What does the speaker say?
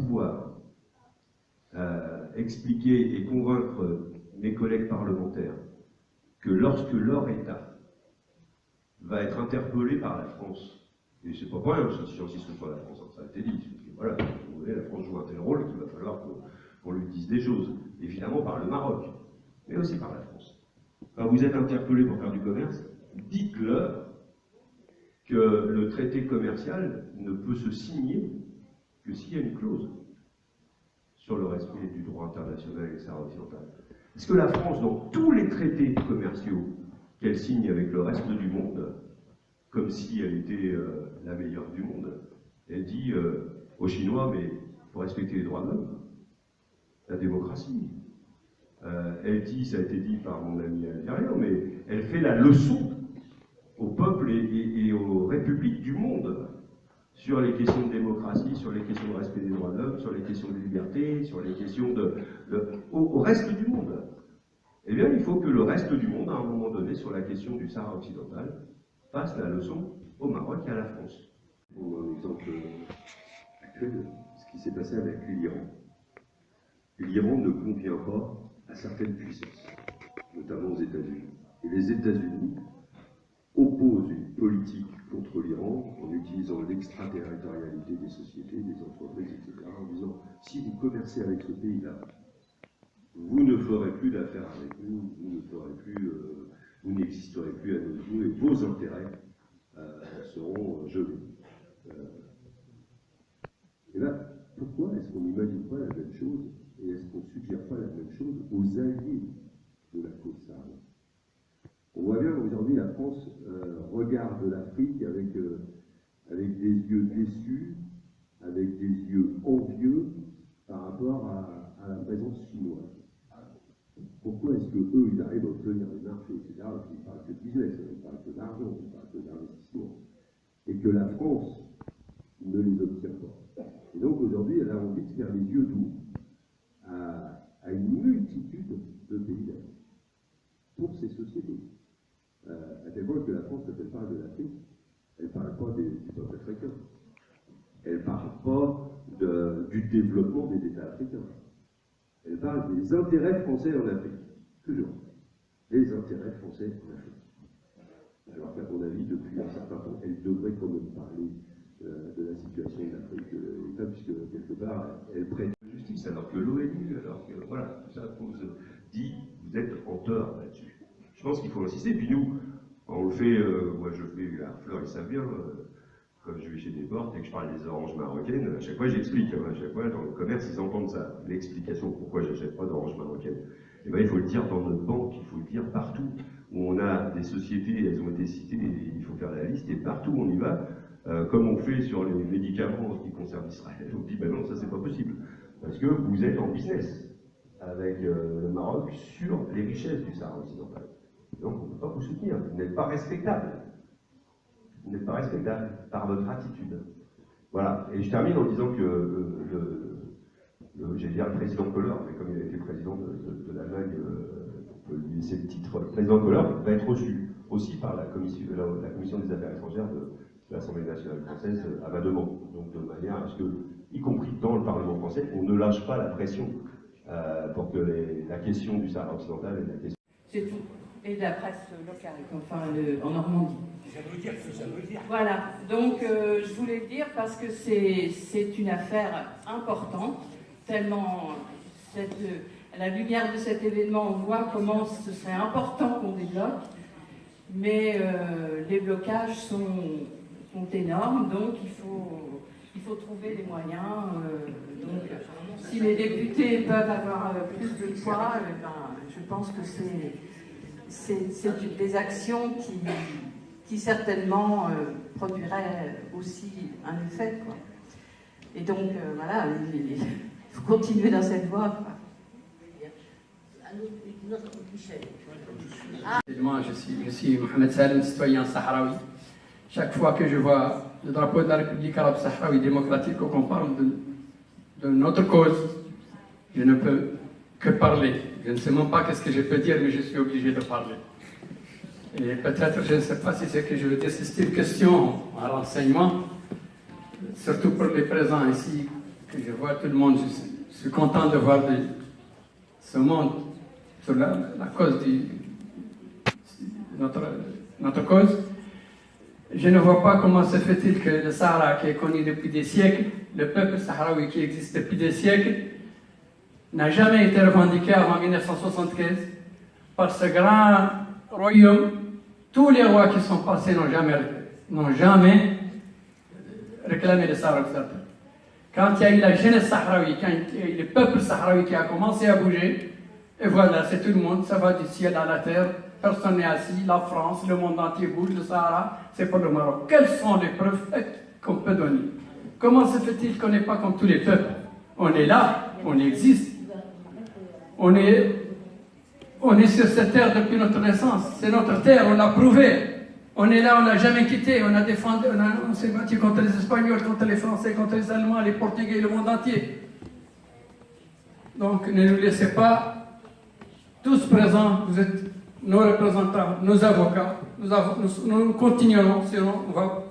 pouvoir expliquer et convaincre mes collègues parlementaires que lorsque leur État va être interpellé par la France, et c'est pas pour rien, j'insiste sur la France, ça a été dit, parce que voilà, vous voyez, la France joue un tel rôle qu'il va falloir qu'on lui dise des choses, évidemment par le Maroc, mais aussi par la France. Quand vous êtes interpellé pour faire du commerce, dites-leur que le traité commercial ne peut se signer que s'il y a une clause sur le respect du droit international et du Sahara occidental. Parce que la France, dans tous les traités commerciaux qu'elle signe avec le reste du monde, comme si elle était la meilleure du monde, elle dit aux Chinois, mais il faut respecter les droits de l'homme, la démocratie. Elle dit, ça a été dit par mon ami algérien, mais elle fait la leçon aux peuples et aux républiques du monde sur les questions de démocratie, sur les questions de respect des droits de l'homme, sur les questions de liberté, sur les questions au reste du monde. Eh bien, il faut que le reste du monde, à un moment donné, sur la question du Sahara occidental, fasse la leçon au Maroc et à la France. Pour un exemple actuel, ce qui s'est passé avec l'Iran. L'Iran ne convient pas à certaines puissances, notamment aux États-Unis. Et les États-Unis opposent une politique contre l'Iran en utilisant l'extraterritorialité des sociétés, des entreprises, etc., en disant si vous commercez avec ce pays-là, vous ne ferez plus d'affaires avec nous, vous ne ferez plus, vous n'existerez plus à nos yeux, et vos intérêts seront gelés. Et là, pourquoi est-ce qu'on n'imagine pas la même chose, et est-ce qu'on ne suggère pas la même chose aux alliés de la cause saharienne? On voit bien qu'aujourd'hui, la France regarde l'Afrique avec des yeux déçus, avec des yeux envieux par rapport à la présence chinoise. Pourquoi est-ce qu'eux, ils arrivent à obtenir des marchés, etc. Ils ne parlent que de business, ils ne parlent que d'argent, ils ne parlent que d'investissement. Et que la France ne les obtient pas. Et donc aujourd'hui, elle a envie de faire les yeux doux à une multitude de pays d'Afrique pour ces sociétés. À tel point que la France, quand elle parle de l'Afrique, elle ne parle pas du peuple africain. Elle ne parle pas du développement des États africains. Elle parle des intérêts français en Afrique. Toujours. Les intérêts français en Afrique. Alors qu'à mon avis, depuis un certain temps, elle devrait quand même parler de la situation de l'Afrique, puisque quelque part, elle prête justice, alors que l'ONU, alors que voilà, tout ça, on se dit, vous êtes en tort là-dessus. Je pense qu'il faut insister, puis nous, on le fait, moi je fais à Fleur, ils savent bien, quand je vais chez des portes et que je parle des oranges marocaines, à chaque fois j'explique, à chaque fois dans le commerce ils entendent ça, l'explication pourquoi j'achète pas d'oranges marocaines. Et bien il faut le dire dans notre banque, il faut le dire partout où on a des sociétés, elles ont été citées, il faut faire la liste, et partout où on y va, comme on fait sur les médicaments qui concernent Israël, on dit ben non, ça c'est pas possible, parce que vous êtes en business avec le Maroc sur les richesses du Sahara occidental. Donc on ne peut pas vous soutenir, vous n'êtes pas respectable. Vous n'êtes pas respectable par votre attitude. Voilà, et je termine en disant que j'allais dire le président Kohler, mais comme il a été président de l'Allemagne, on peut lui laisser le titre. Le président Kohler va être reçu aussi par la commission des affaires étrangères de l'Assemblée nationale française à ma demande. Donc de manière à ce que, y compris dans le Parlement français, on ne lâche pas la pression pour que la question du Sahara occidental et la question... C'est tout. Et de la presse locale, enfin en Normandie. Ça veut dire ce que ça veut dire. Voilà, donc je voulais le dire parce que c'est une affaire importante, tellement à la lumière de cet événement, on voit comment ce serait important qu'on débloque, mais les blocages sont énormes, donc il faut trouver les moyens. Donc, si les députés peuvent avoir plus de poids, je pense que c'est des actions qui certainement produiraient aussi un effet, quoi. Et donc, voilà, il faut continuer dans cette voie, quoi. Moi, je suis Mohamed Salem, citoyen sahraoui. Chaque fois que je vois le drapeau de la République arabe sahraoui démocratique ou qu'on parle de notre cause, je ne peux que parler. Je ne sais même pas qu'est-ce que je peux dire, mais je suis obligé de parler. Et peut-être, je ne sais pas si c'est que je veux dire, c'est une question à renseignement, surtout pour les présents ici, que je vois tout le monde, je suis content de voir ce monde sur la cause notre cause. Je ne vois pas comment se fait-il que le Sahara, qui est connu depuis des siècles, le peuple sahraoui qui existe depuis des siècles, n'a jamais été revendiqué avant 1975 par ce grand royaume. Tous les rois qui sont passés n'ont jamais réclamé le Sahara occidental. Quand il y a eu la jeunesse sahraoui, quand il y a eu le peuple sahraoui qui a commencé à bouger, et voilà, c'est tout le monde, ça va du ciel à la terre, personne n'est assis, la France, le monde entier bouge, le Sahara, c'est pour le Maroc. Quelles sont les preuves qu'on peut donner? Comment se fait-il qu'on n'est pas comme tous les peuples? On est là, on existe. On est sur cette terre depuis notre naissance. C'est notre terre, on l'a prouvé. On est là, on ne l'a jamais quitté. On a défendu, on s'est battu contre les Espagnols, contre les Français, contre les Allemands, les Portugais, le monde entier. Donc ne nous laissez pas tous présents. Vous êtes nos représentants, nos avocats. Nous continuerons, sinon on va